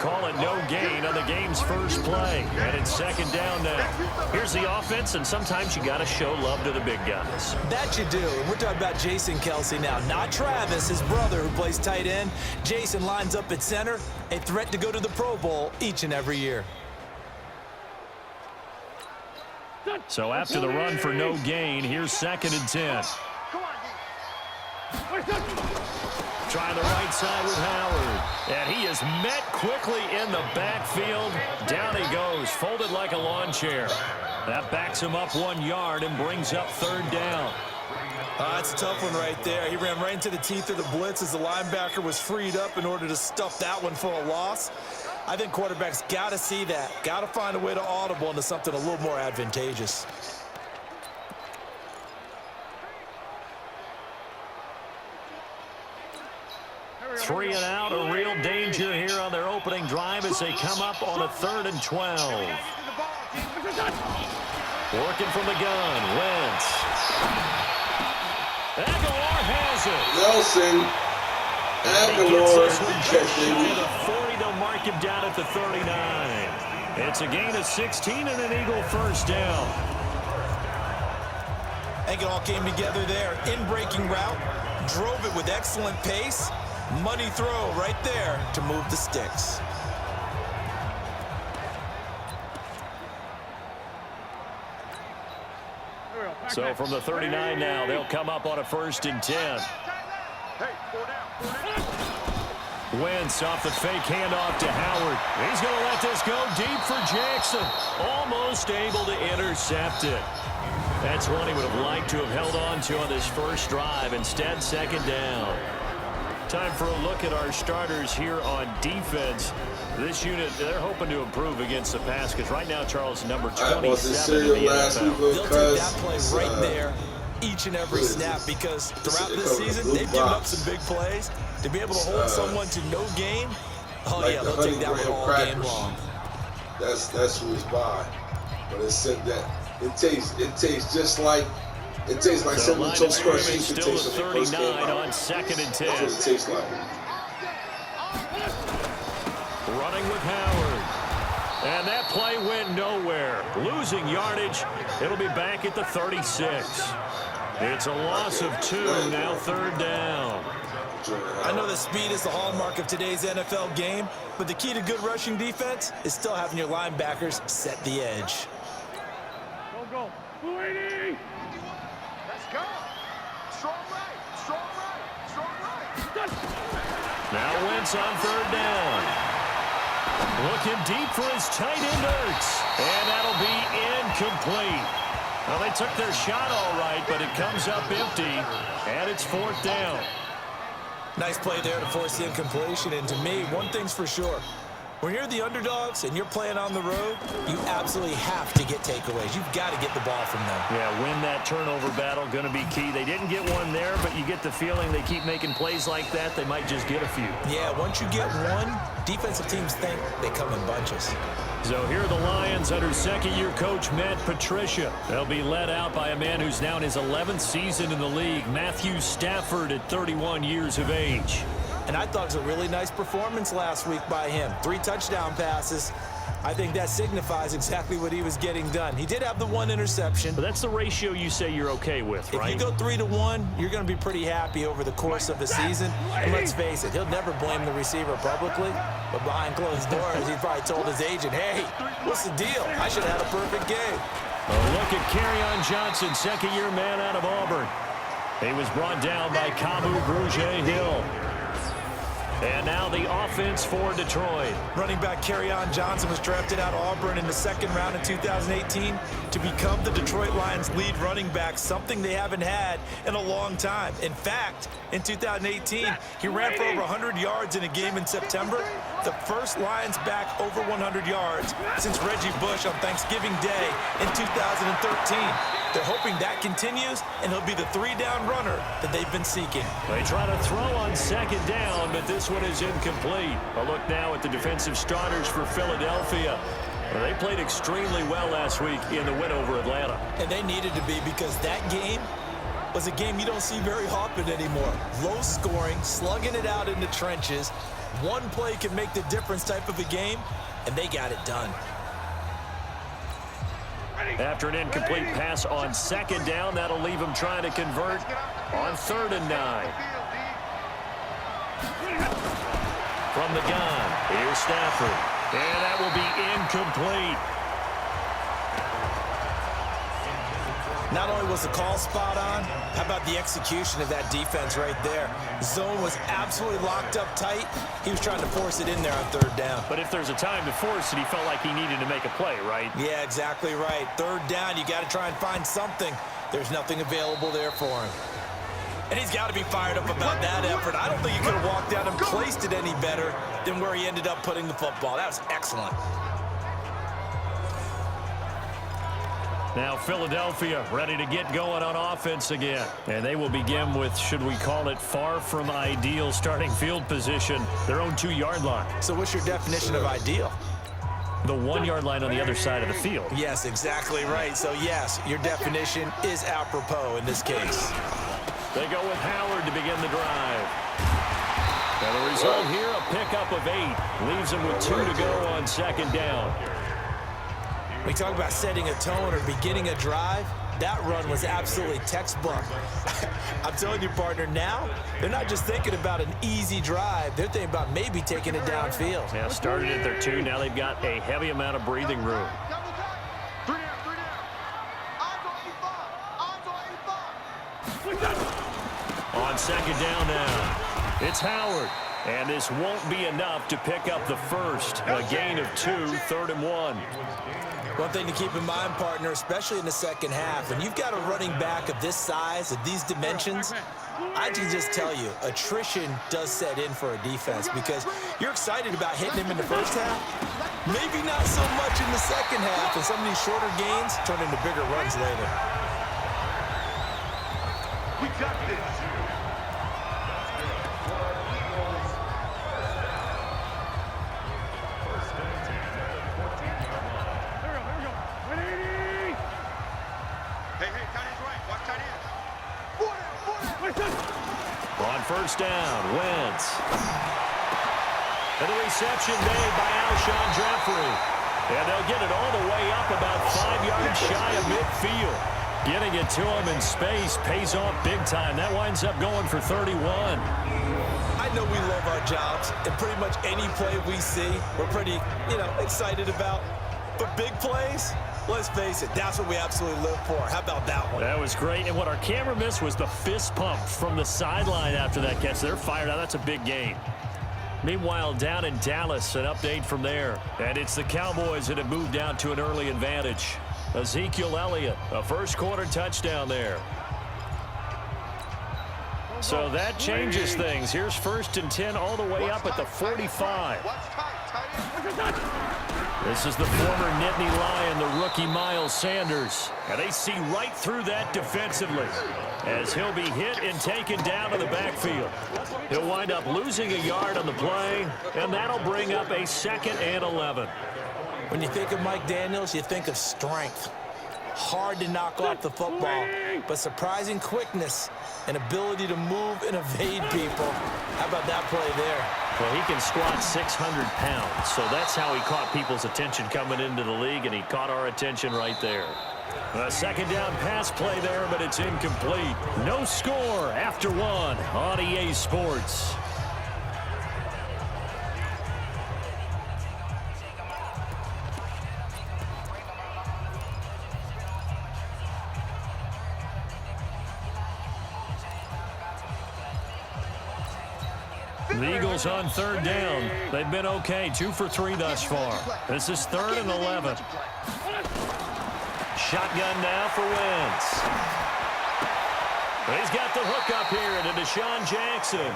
call it no gain on the game's first play. And it's second down now. Here's the offense, and sometimes you got to show love to the big guys. That you do. And we're talking about Jason Kelsey now, not Travis, his brother, who plays tight end. Jason lines up at center, a threat to go to the Pro Bowl each and every year. So after the run for no gain, here's second and 10. Trying the right side with Howard. And he is met quickly in the backfield. Down he goes, folded like a lawn chair. That backs him up 1 yard and brings up third down. That's a tough one right there. He ran right into the teeth of the blitz as the linebacker was freed up in order to stuff that one for a loss. I think quarterbacks got to see that. Got to find a way to audible into something a little more advantageous. Three and out, a real danger here on their opening drive as they come up on a 3rd and 12. Working from the gun, Wentz. Aguilar has it. Nelson Aguilar, catch, baby. The 40, they'll mark him down at the 39. It's a gain of 16 and an Eagle first down. I think it all came together there. In-breaking route, drove it with excellent pace. Money throw right there to move the sticks. So from the 39 now, they'll come up on a 1st and 10. Wentz off the fake handoff to Howard. He's going to let this go deep for Jackson. Almost able to intercept it. That's one he would have liked to have held on to on this first drive. Instead, second down. Time for a look at our starters here on defense. This unit, they're hoping to improve against the pass because right now, Charles, number 27 in the NFL. They'll take that play right there each and every snap because throughout this season, they've given up some big plays. To be able to hold someone to no gain, oh yeah, they'll take that one all game long. That's who it's by. But it said that it tastes just like someone told Scrubs used to taste when they first came out. On 2nd and 10. That's what it tastes like. Running with Howard. And that play went nowhere. Losing yardage. It'll be back at the 36. It's a loss of 2, now 3rd down. I know that speed is the hallmark of today's NFL game, but the key to good rushing defense is still having your linebackers set the edge. Go. 280. Let's go. Strong right. Now Wentz on 3rd down. Looking deep for his tight end Ertz. And that'll be incomplete. Well, they took their shot all right, but it comes up empty. And it's 4th down. Nice play there to force the incompletion. And to me, one thing's for sure. When you're the underdogs and you're playing on the road, you absolutely have to get takeaways. You've got to get the ball from them. Yeah, win that turnover battle, going to be key. They didn't get one there, but you get the feeling they keep making plays like that, they might just get a few. Yeah, once you get one, defensive teams think they come in bunches. So here are the Lions under second-year coach Matt Patricia. They'll be led out by a man who's now in his 11th season in the league, Matthew Stafford at 31 years of age. And I thought it was a really nice performance last week by him. 3 touchdown passes. I think that signifies exactly what he was getting done. He did have the 1 interception. But that's the ratio you say you're okay with, right? If you go 3-1, you're going to be pretty happy over the course of the season. And let's face it, he'll never blame the receiver publicly. But behind closed doors, he probably told his agent, hey, what's the deal? I should have had a perfect game. A look at Kerryon Johnson, second-year man out of Auburn. He was brought down by Kamu Grugier-Hill. And now the offense for Detroit. Running back Kerryon Johnson was drafted out of Auburn in the 2nd round in 2018 to become the Detroit Lions' lead running back, something they haven't had in a long time. In fact, in 2018, he ran for over 100 yards in a game in September, the first Lions back over 100 yards since Reggie Bush on Thanksgiving Day in 2013. They're hoping that continues, and he'll be the 3-down runner that they've been seeking. They try to throw on 2nd down, but this one is incomplete. A look now at the defensive starters for Philadelphia. Well, they played extremely well last week in the win over Atlanta. And they needed to be because that game was a game you don't see very often anymore. Low scoring, slugging it out in the trenches. One play can make the difference type of a game, and they got it done. After an incomplete pass on second down, that'll leave him trying to convert on 3rd and 9. From the gun, here's Stafford. And that will be incomplete. Not only was the call spot on, how about the execution of that defense right there? Zone was absolutely locked up tight. He was trying to force it in there on 3rd down. But if there's a time to force it, he felt like he needed to make a play, right? Yeah, exactly right. 3rd down, you got to try and find something. There's nothing available there for him. And he's got to be fired up about that effort. I don't think he could have walked down and placed it any better than where he ended up putting the football. That was excellent. Now Philadelphia ready to get going on offense again. And they will begin with, should we call it, far from ideal starting field position, their own 2-yard line. So what's your definition of ideal? The 1-yard line on the other side of the field. Yes, exactly right. So yes, your definition is apropos in this case. They go with Howard to begin the drive. And the result here, a pickup of 8. Leaves them with 2 to go on 2nd down. We talk about setting a tone or beginning a drive. That run was absolutely textbook. I'm telling you, partner, now they're not just thinking about an easy drive. They're thinking about maybe taking it downfield. Now started at their 2. Now they've got a heavy amount of breathing room. On 2nd down now, it's Howard. And this won't be enough to pick up the first. A gain of 2, 3rd and 1. One thing to keep in mind, partner, especially in the second half, when you've got a running back of this size, of these dimensions, I can just tell you, attrition does set in for a defense because you're excited about hitting him in the first half. Maybe not so much in the second half, and some of these shorter gains turn into bigger runs later. We got this. On 1st down, Wentz. And the reception made by Alshon Jeffrey. And they'll get it all the way up about 5 yards shy of midfield. Getting it to him in space pays off big time. That winds up going for 31. I know we love our jobs, and pretty much any play we see, we're pretty, excited about. But big plays, let's face it, that's what we absolutely live for. How about that one? That was great. And what our camera missed was the fist pump from the sideline after that catch. They're fired out. That's a big game. Meanwhile, down in Dallas, an update from there. And it's the Cowboys that have moved out to an early advantage. Ezekiel Elliott, a first-quarter touchdown there. So that changes things. Here's 1st and 10 all the way up at the 45. This is the former Nittany Lion, the rookie Miles Sanders. And they see right through that defensively as he'll be hit and taken down to the backfield. He'll wind up losing a yard on the play, and that'll bring up a 2nd and 11. When you think of Mike Daniels, you think of strength. Hard to knock off the football, but surprising quickness and ability to move and evade people. How about that play there? Well, he can squat 600 pounds, so that's how he caught people's attention coming into the league, and he caught our attention right there. A 2nd down pass play there, but it's incomplete. No score after 1 on EA Sports. The Eagles on 3rd down. They've been okay, 2 for 3 thus far. This is 3rd and 11. Shotgun now for Wentz. He's got the hook up here to Deshaun Jackson.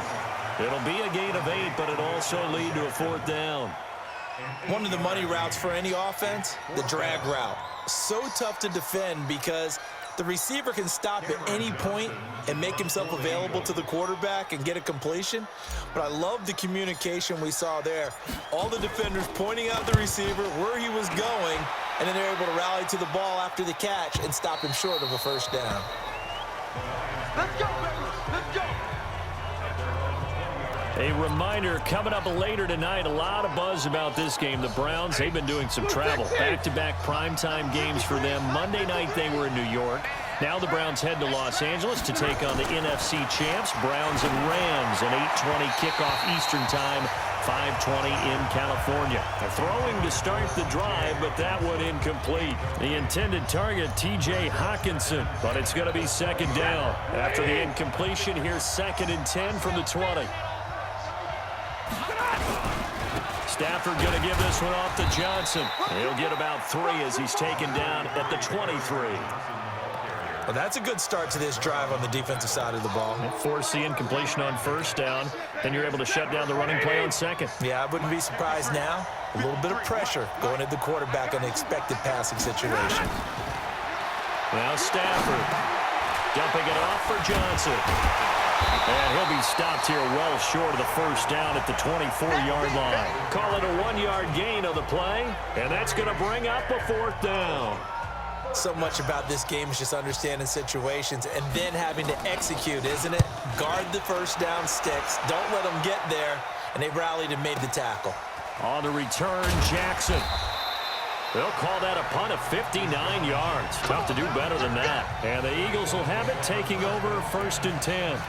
It'll be a gain of 8, but it'll also lead to a 4th down. One of the money routes for any offense, the drag route. So tough to defend because the receiver can stop at any point and make himself available to the quarterback and get a completion. But I love the communication we saw there. All the defenders pointing out the receiver, where he was going, and then they're able to rally to the ball after the catch and stop him short of a 1st down. Let's go, baby. Let's go. A reminder, coming up later tonight, a lot of buzz about this game. The Browns, they've been doing some travel. Back-to-back primetime games for them. Monday night, they were in New York. Now the Browns head to Los Angeles to take on the NFC champs, Browns and Rams, an 8:20 kickoff Eastern time, 5:20 in California. They're throwing to start the drive, but that one incomplete. The intended target, T.J. Hawkinson, but it's going to be second down. After the incompletion, here's 2nd and 10 from the 20. Stafford going to give this one off to Johnson. He'll get about 3 as he's taken down at the 23. Well, that's a good start to this drive on the defensive side of the ball. Force the incompletion on first down, then you're able to shut down the running play on second. Yeah, I wouldn't be surprised now. A little bit of pressure going at the quarterback in an expected passing situation. Now Stafford dumping it off for Johnson. And he'll be stopped here well short of the first down at the 24-yard line. Call it a 1-yard gain of the play, and that's going to bring up a 4th down. So much about this game is just understanding situations and then having to execute, isn't it? Guard the first down sticks. Don't let them get there. And they rallied and made the tackle. On the return, Jackson. They'll call that a punt of 59 yards. Tough to do better than that. And the Eagles will have it, taking over 1st and 10.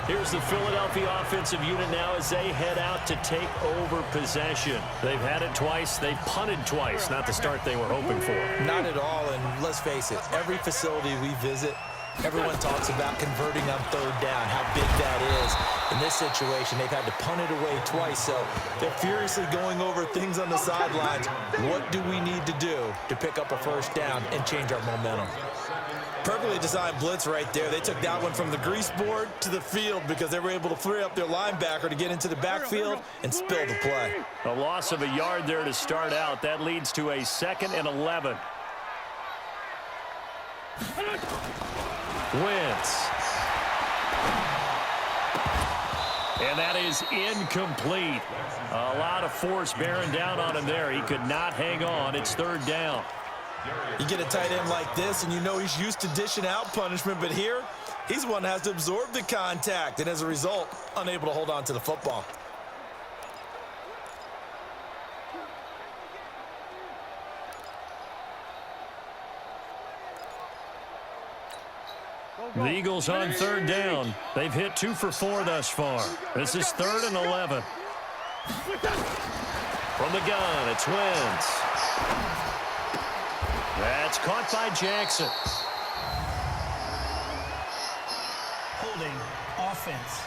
Here's the Philadelphia offensive unit now as they head out to take over possession. They've had it twice. They've punted twice. Not the start they were hoping for. Not at all, and let's face it, every facility we visit, everyone talks about converting on 3rd down, how big that is. In this situation, they've had to punt it away twice, so they're furiously going over things on the sidelines. What do we need to do to pick up a 1st down and change our momentum? Perfectly designed blitz right there. They took that one from the grease board to the field because they were able to free up their linebacker to get into the backfield and spill the play. A loss of a yard there to start out. That leads to a 2nd and 11. Wentz. And that is incomplete. A lot of force bearing down on him there. He could not hang on. It's 3rd down. You get a tight end like this, and you know he's used to dishing out punishment, but here, he's the one that has to absorb the contact, and as a result, unable to hold on to the football. The Eagles on 3rd down. They've hit 2 for 4 thus far. This is 3rd and 11. From the gun, it's Wentz. That's caught by Jackson. Holding offense.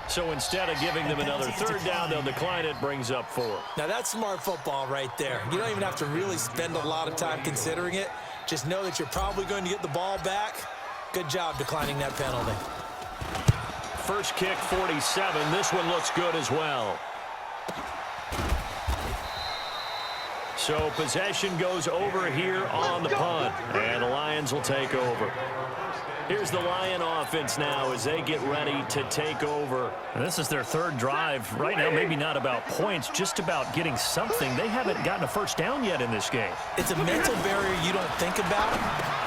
So instead of giving them another 3rd down, they'll decline it, brings up 4. Now that's smart football right there. You don't even have to really spend a lot of time considering it. Just know that you're probably going to get the ball back. Good job declining that penalty. First kick, 47. This one looks good as well. So possession goes over here on the punt, and the Lions will take over. Here's the Lion offense now as they get ready to take over. And this is their 3rd drive. Right now, maybe not about points, just about getting something. They haven't gotten a 1st down yet in this game. It's a mental barrier you don't think about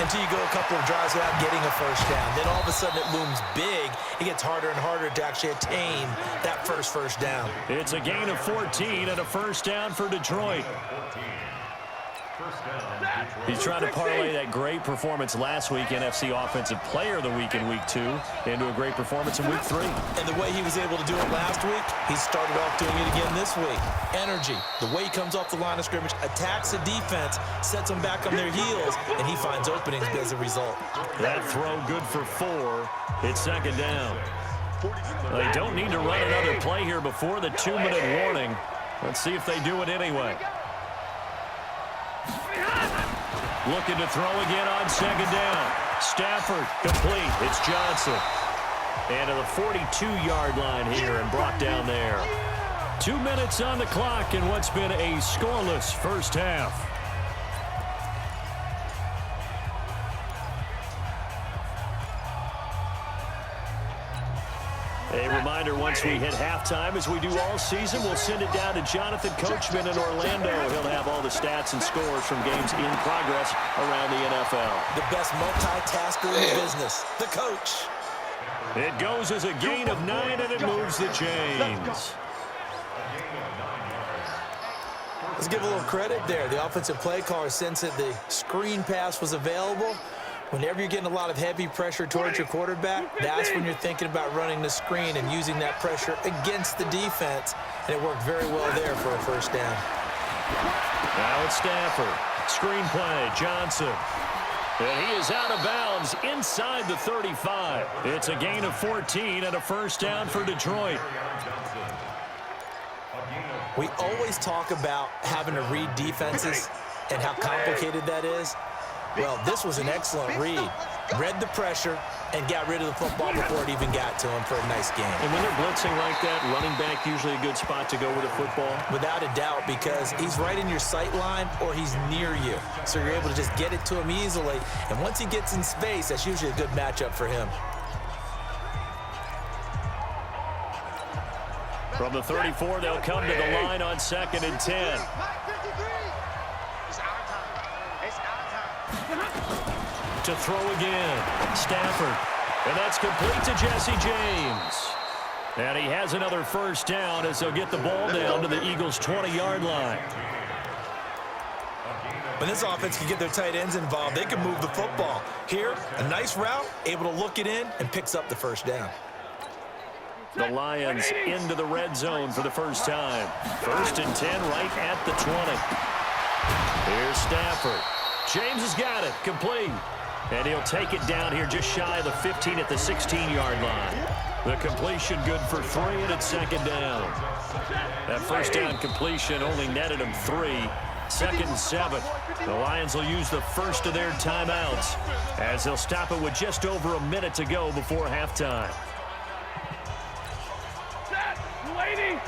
until you go a couple of drives without getting a 1st down. Then all of a sudden it looms big. It gets harder and harder to actually attain that first down. It's a gain of 14 and a 1st down for Detroit. He's trying to parlay that great performance last week, NFC Offensive Player of the Week in Week 2, into a great performance in Week 3. And the way he was able to do it last week, he started off doing it again this week. Energy, the way he comes off the line of scrimmage, attacks the defense, sets them back on their heels, and he finds openings as a result. That throw good for 4. It's 2nd down. They don't need to run another play here before the 2-minute warning. Let's see if they do it anyway. Looking to throw again on 2nd down. Stafford complete. It's Johnson. And to the 42-yard line here and brought down there. 2 minutes on the clock in what's been a scoreless first half. A reminder, once we hit halftime, as we do all season, we'll send it down to Jonathan Coachman in Orlando. He'll have all the stats and scores from games in progress around the NFL. The best multitasker in the business, the coach. It goes as a gain of 9, and it moves the chains. Let's give a little credit there. The offensive play caller sensed that the screen pass was available. Whenever you're getting a lot of heavy pressure towards your quarterback, that's when you're thinking about running the screen and using that pressure against the defense. And it worked very well there for a first down. Now it's Stafford. Screen play, Johnson. And he is out of bounds inside the 35. It's a gain of 14 and a first down for Detroit. We always talk about having to read defenses and how complicated that is. Well, this was an excellent read. Read the pressure and got rid of the football before it even got to him for a nice game. And when they're blitzing like that, running back usually a good spot to go with the football? Without a doubt, because he's right in your sight line or he's near you. So you're able to just get it to him easily. And once he gets in space, that's usually a good matchup for him. From the 34, they'll come to the line on 2nd and 10. To throw again, Stafford, and that's complete to Jesse James. And he has another first down as they'll get the ball down to the Eagles' 20-yard line. When this offense can get their tight ends involved, they can move the football. Here, a nice route, able to look it in, and picks up the first down. The Lions into the red zone for the first time. 1st and 10 right at the 20. Here's Stafford. James has got it, complete. And he'll take it down here just shy of the 15 at the 16-yard line. The completion good for 3, and it's 2nd down. That first down completion only netted him 3. 2nd and 7. The Lions will use the first of their timeouts as they'll stop it with just over a minute to go before halftime. Lady.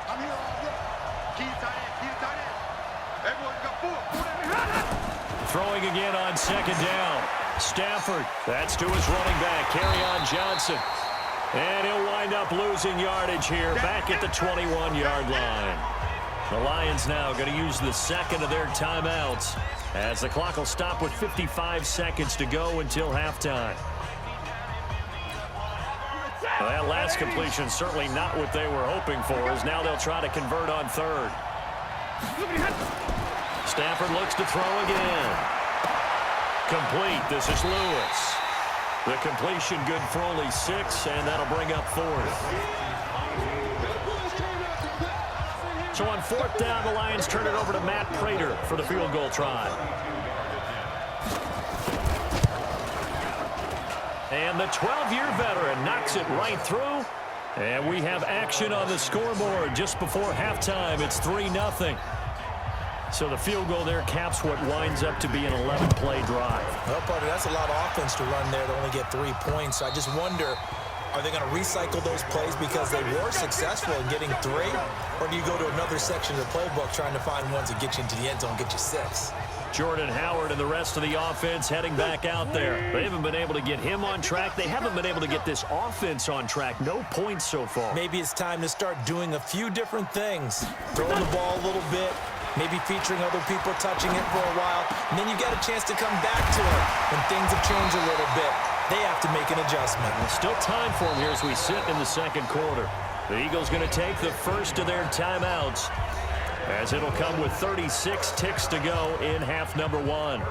I'm here. Keep tight end. Everyone got 4. Throwing again on 2nd down. Stafford, that's to his running back, Kerryon Johnson. And he'll wind up losing yardage here back at the 21-yard line. The Lions now going to use the second of their timeouts as the clock will stop with 55 seconds to go until halftime. Well, that last completion certainly not what they were hoping for, as now they'll try to convert on 3rd. Stafford looks to throw again. Complete. This is Lewis. The completion good for only 6, and that'll bring up 4th. So on 4th down, the Lions turn it over to Matt Prater for the field goal try. And the 12-year veteran knocks it right through. And we have action on the scoreboard just before halftime. It's 3-0. So the field goal there caps what winds up to be an 11-play drive. Well, partner, that's a lot of offense to run there to only get 3 points. I just wonder, are they going to recycle those plays because they were successful in getting 3? Or do you go to another section of the playbook trying to find ones that get you into the end zone and get you 6? Jordan Howard and the rest of the offense heading back out there. They haven't been able to get him on track. They haven't been able to get this offense on track. No points so far. Maybe it's time to start doing a few different things. Throwing the ball a little bit, maybe featuring other people touching it for a while, and then you got a chance to come back to it when things have changed a little bit. They have to make an adjustment. Well, still time for them here as we sit in the 2nd quarter. The Eagles going to take the first of their timeouts, as it'll come with 36 ticks to go in half number 1.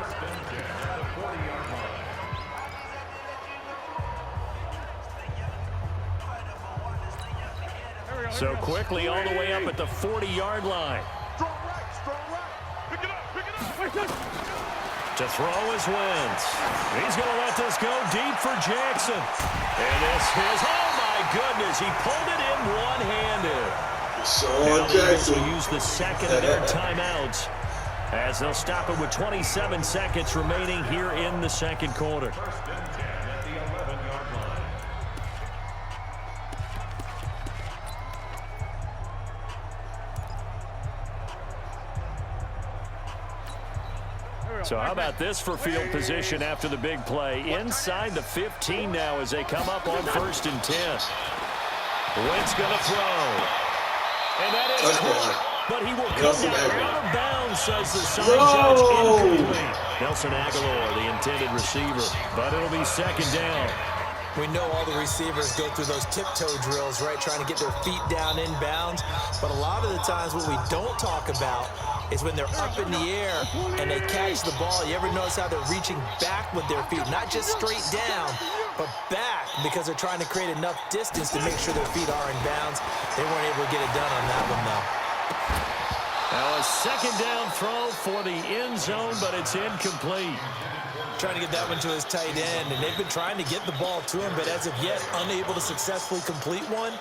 So quickly all the way up at the 40-yard line. To throw is Wentz. He's going to let this go deep for Jackson. And this is, oh my goodness, he pulled it in one-handed. Sean Jackson will use the second of their timeouts as they'll stop it with 27 seconds remaining here in the 2nd quarter. So how about this for field position after the big play? Inside the 15 now as they come up on 1st and 10. Wentz going to throw. And that is caught, but he will come down out of bounds, says the sign judge, incomplete. Nelson Aguilar, the intended receiver, but it'll be 2nd down. We know all the receivers go through those tiptoe drills, right, trying to get their feet down inbounds. But a lot of the times what we don't talk about is when they're up in the air and they catch the ball. You ever notice how they're reaching back with their feet? Not just straight down, but back, because they're trying to create enough distance to make sure their feet are in bounds. They weren't able to get it done on that one, though. Now a second down throw for the end zone, but it's incomplete. Trying to get that one to his tight end, and they've been trying to get the ball to him, but as of yet, unable to successfully complete one.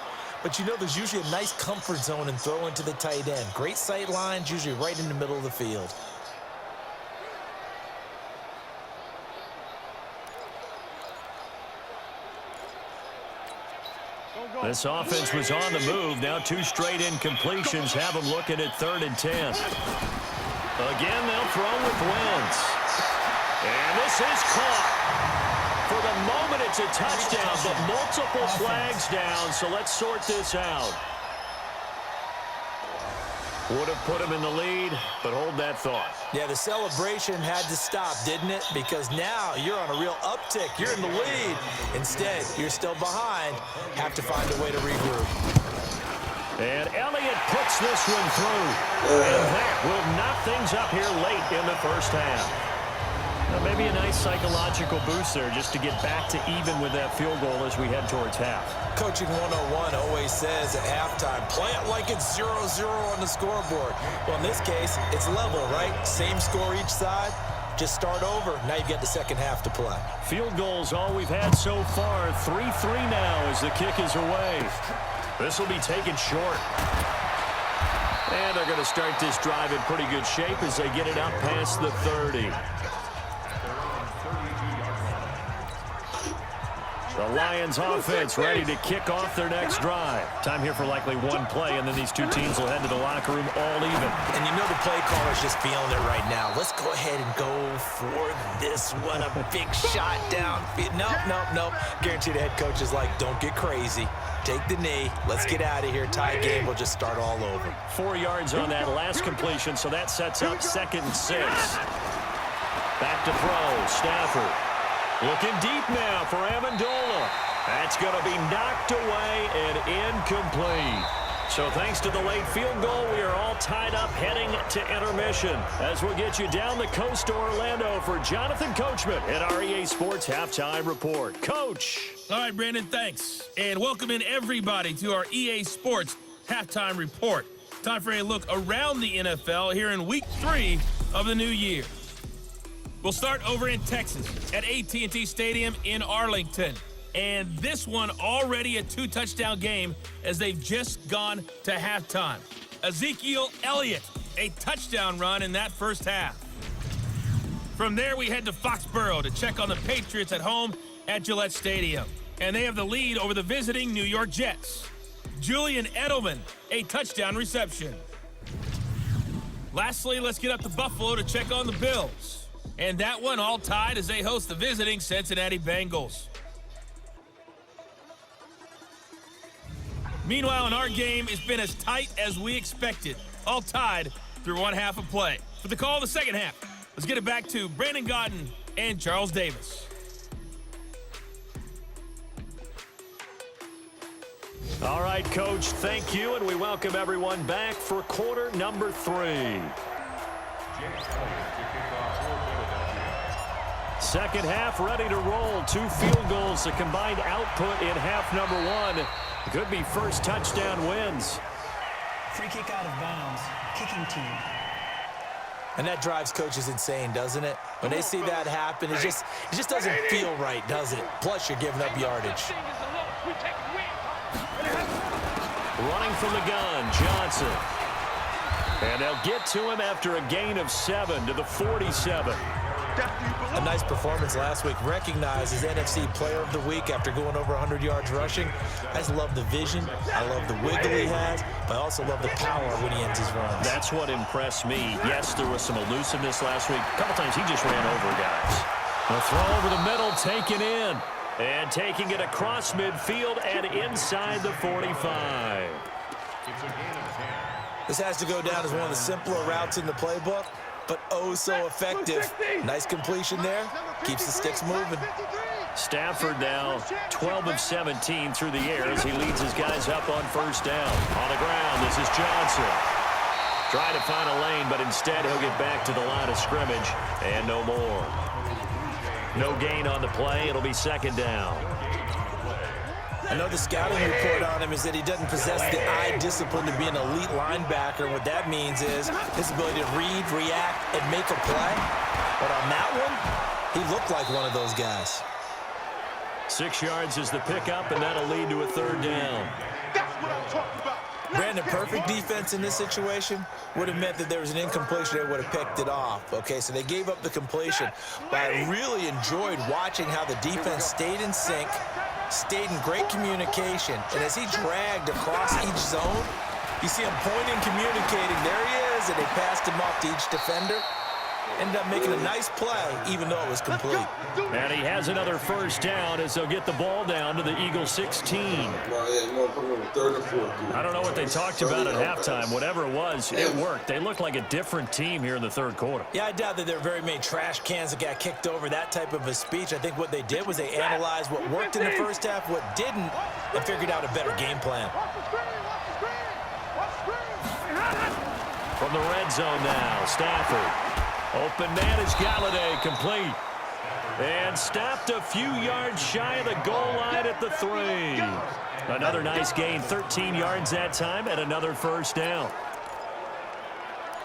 But you know, there's usually a nice comfort zone in throwing to the tight end. Great sight lines, usually right in the middle of the field. This offense was on the move. Now 2 straight incompletions have them looking at 3rd and 10. Again, they'll throw with Wentz. And this is caught. For the moment, it's a touchdown, but multiple flags down, so let's sort this out. Would have put him in the lead, but hold that thought. Yeah, the celebration had to stop, didn't it? Because now you're on a real uptick. You're in the lead. Instead, you're still behind. Have to find a way to regroup. And Elliott puts this one through. And that will knock things up here late in the first half. Now, maybe a nice psychological boost there just to get back to even with that field goal as we head towards half. Coaching 101 always says at halftime, play it like it's 0-0 on the scoreboard. Well, in this case, it's level, right? Same score each side. Just start over. Now you get the second half to play. Field goals all we've had so far. 3-3 now as the kick is away. This will be taken short. And they're going to start this drive in pretty good shape as they get it up past the 30. The Lions offense ready to kick off their next drive. Time here for likely one play, and then these two teams will head to the locker room all even. And you know the play caller's just feeling it right now. Let's go ahead and go for this one. A big shot down. Nope. Guarantee the head coach is like, don't get crazy. Take the knee. Let's get out of here. Tie game. We'll just start all over. 4 yards on that last completion, so that sets up 2nd and 6. Back to throw. Stafford. Looking deep now for Amendola. That's going to be knocked away and incomplete. So thanks to the late field goal, we are all tied up heading to intermission as we'll get you down the coast to Orlando for Jonathan Coachman at our EA Sports Halftime Report. Coach. All right, Brandon, thanks. And welcome in everybody to our EA Sports Halftime Report. Time for a look around the NFL here in Week 3 of the new year. We'll start over in Texas at AT&T Stadium in Arlington. And this one already a 2-touchdown game as they've just gone to halftime. Ezekiel Elliott, a touchdown run in that first half. From there, we head to Foxborough to check on the Patriots at home at Gillette Stadium. And they have the lead over the visiting New York Jets. Julian Edelman, a touchdown reception. Lastly, let's get up to Buffalo to check on the Bills. And that one all tied as they host the visiting Cincinnati Bengals. Meanwhile, in our game, it's been as tight as we expected. All tied through one half of play. For the call of the second half, let's get it back to Brandon Gaudin and Charles Davis. All right, Coach, thank you, and we welcome everyone back for quarter number 3. Second half ready to roll. 2 field goals, the combined output in half number 1. Could be first touchdown wins. Free kick out of bounds. Kicking team. And that drives coaches insane, doesn't it? When they see that happen, it just doesn't feel right, does it? Plus, you're giving up yardage. Running from the gun, Johnson. And they'll get to him after a gain of 7 to the 47. A nice performance last week. Recognized as NFC Player of the Week after going over 100 yards rushing. I just love the vision. I love the wiggle he has. But I also love the power when he ends his runs. That's what impressed me. Yes, there was some elusiveness last week. A couple times he just ran over guys. The throw over the middle, taken in. And taking it across midfield and inside the 45. This has to go down as one of the simpler routes in the playbook, but oh so effective. Nice completion there. Keeps the sticks moving. Stafford now 12 of 17 through the air as he leads his guys up on first down. On the ground, this is Johnson. Trying to find a lane, but instead he'll get back to the line of scrimmage and no more. No gain on the play. It'll be second down. I know the scouting report on him is that he doesn't possess the eye discipline to be an elite linebacker. And what that means is his ability to read, react, and make a play. But on that one, he looked like one of those guys. 6 yards is the pickup, and that'll lead to a third down. That's what I'm talking about. Brandon, perfect defense in this situation would have meant that there was an incompletion. They would have picked it off. Okay, so they gave up the completion. But I really enjoyed watching how the defense stayed in sync, stayed in great communication. And as he dragged across each zone, you see him pointing, communicating. There he is, and they passed him off to each defender. Ended up making a nice play, even though it was complete. And he has another first down as they'll get the ball down to the Eagles 16. I don't know what they talked about at halftime. Whatever it was, it worked. They looked like a different team here in the third quarter. Yeah, I doubt that there are very many trash cans that got kicked over, that type of a speech. I think what they did was they analyzed what worked in the first half, what didn't, and figured out a better game plan. From the red zone now, Stafford. Open man is Galladay, complete. And stopped a few yards shy of the goal line at the 3. Another nice gain, 13 yards that time, and another first down.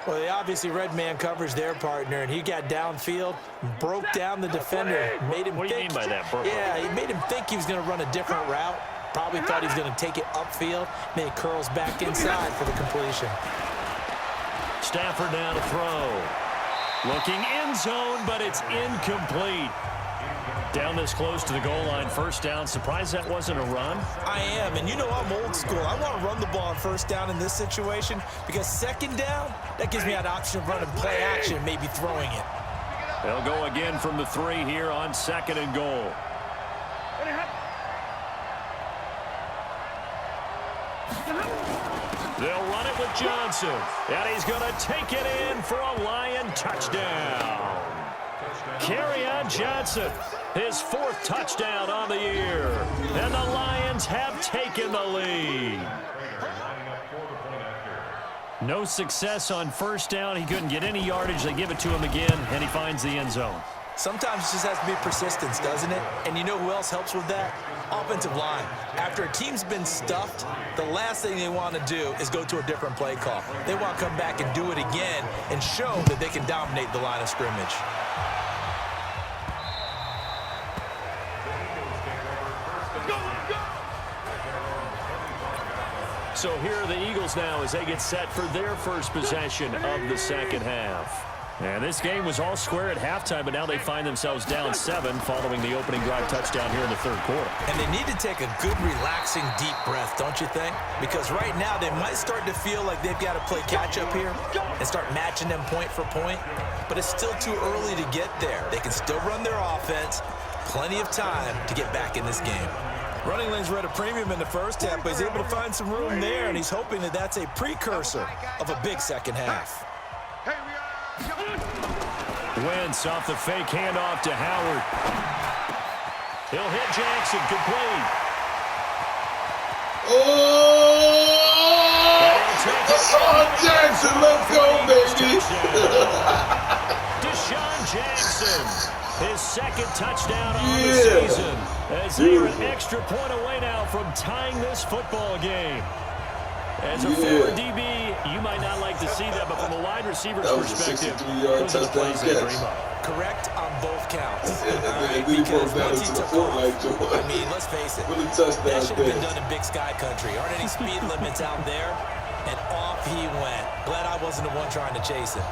Well, they obviously red man coverage their partner, and he got downfield, broke down the defender, made him What do you think. mean by that, Burrow? Yeah, he made him think he was going to run a different route. Probably thought he was going to take it upfield. Then he curls back inside for the completion. Stafford now to throw. Looking end zone, but it's incomplete. Down this close to the goal line, first down. Surprised that wasn't a run? I am, and you know I'm old school. I want to run the ball on first down in this situation because second down, that gives me an option of running play action, maybe throwing it. They'll go again from the 3 here on second and goal. They'll run it with Johnson, and he's going to take it in for a Lion touchdown. Kerryon Johnson, his 4th touchdown on the year, and the Lions have taken the lead. No success on first down. He couldn't get any yardage. They give it to him again, and he finds the end zone. Sometimes it just has to be persistence, doesn't it? And you know who else helps with that? Offensive line. After a team's been stuffed, the last thing they want to do is go to a different play call. They want to come back and do it again and show that they can dominate the line of scrimmage. So here are the Eagles now as they get set for their first possession of the second half. And this game was all square at halftime, but now they find themselves down 7 following the opening drive touchdown here in the third quarter. And they need to take a good, relaxing, deep breath, don't you think? Because right now they might start to feel like they've got to play catch-up here and start matching them point for point. But it's still too early to get there. They can still run their offense. Plenty of time to get back in this game. Running lanes were at a premium in the first half, but he's able to find some room there, and he's hoping that that's a precursor of a big second half. Wentz off the fake handoff to Howard. He'll hit Jackson, complete. Oh! Deshaun Jackson, let's go, baby! Deshaun Jackson, his 2nd touchdown on the season. As they are an extra point away now from tying this football game. As a forward DB, you might not like to see that, but from a wide receiver's perspective, those are the plays they dream of. Correct on both counts. And then he broke down into the Fortnite joint. I mean, let's face it. That should have been done in Big Sky Country. Aren't any speed limits out there? And off he went. Glad I wasn't the one trying to chase it.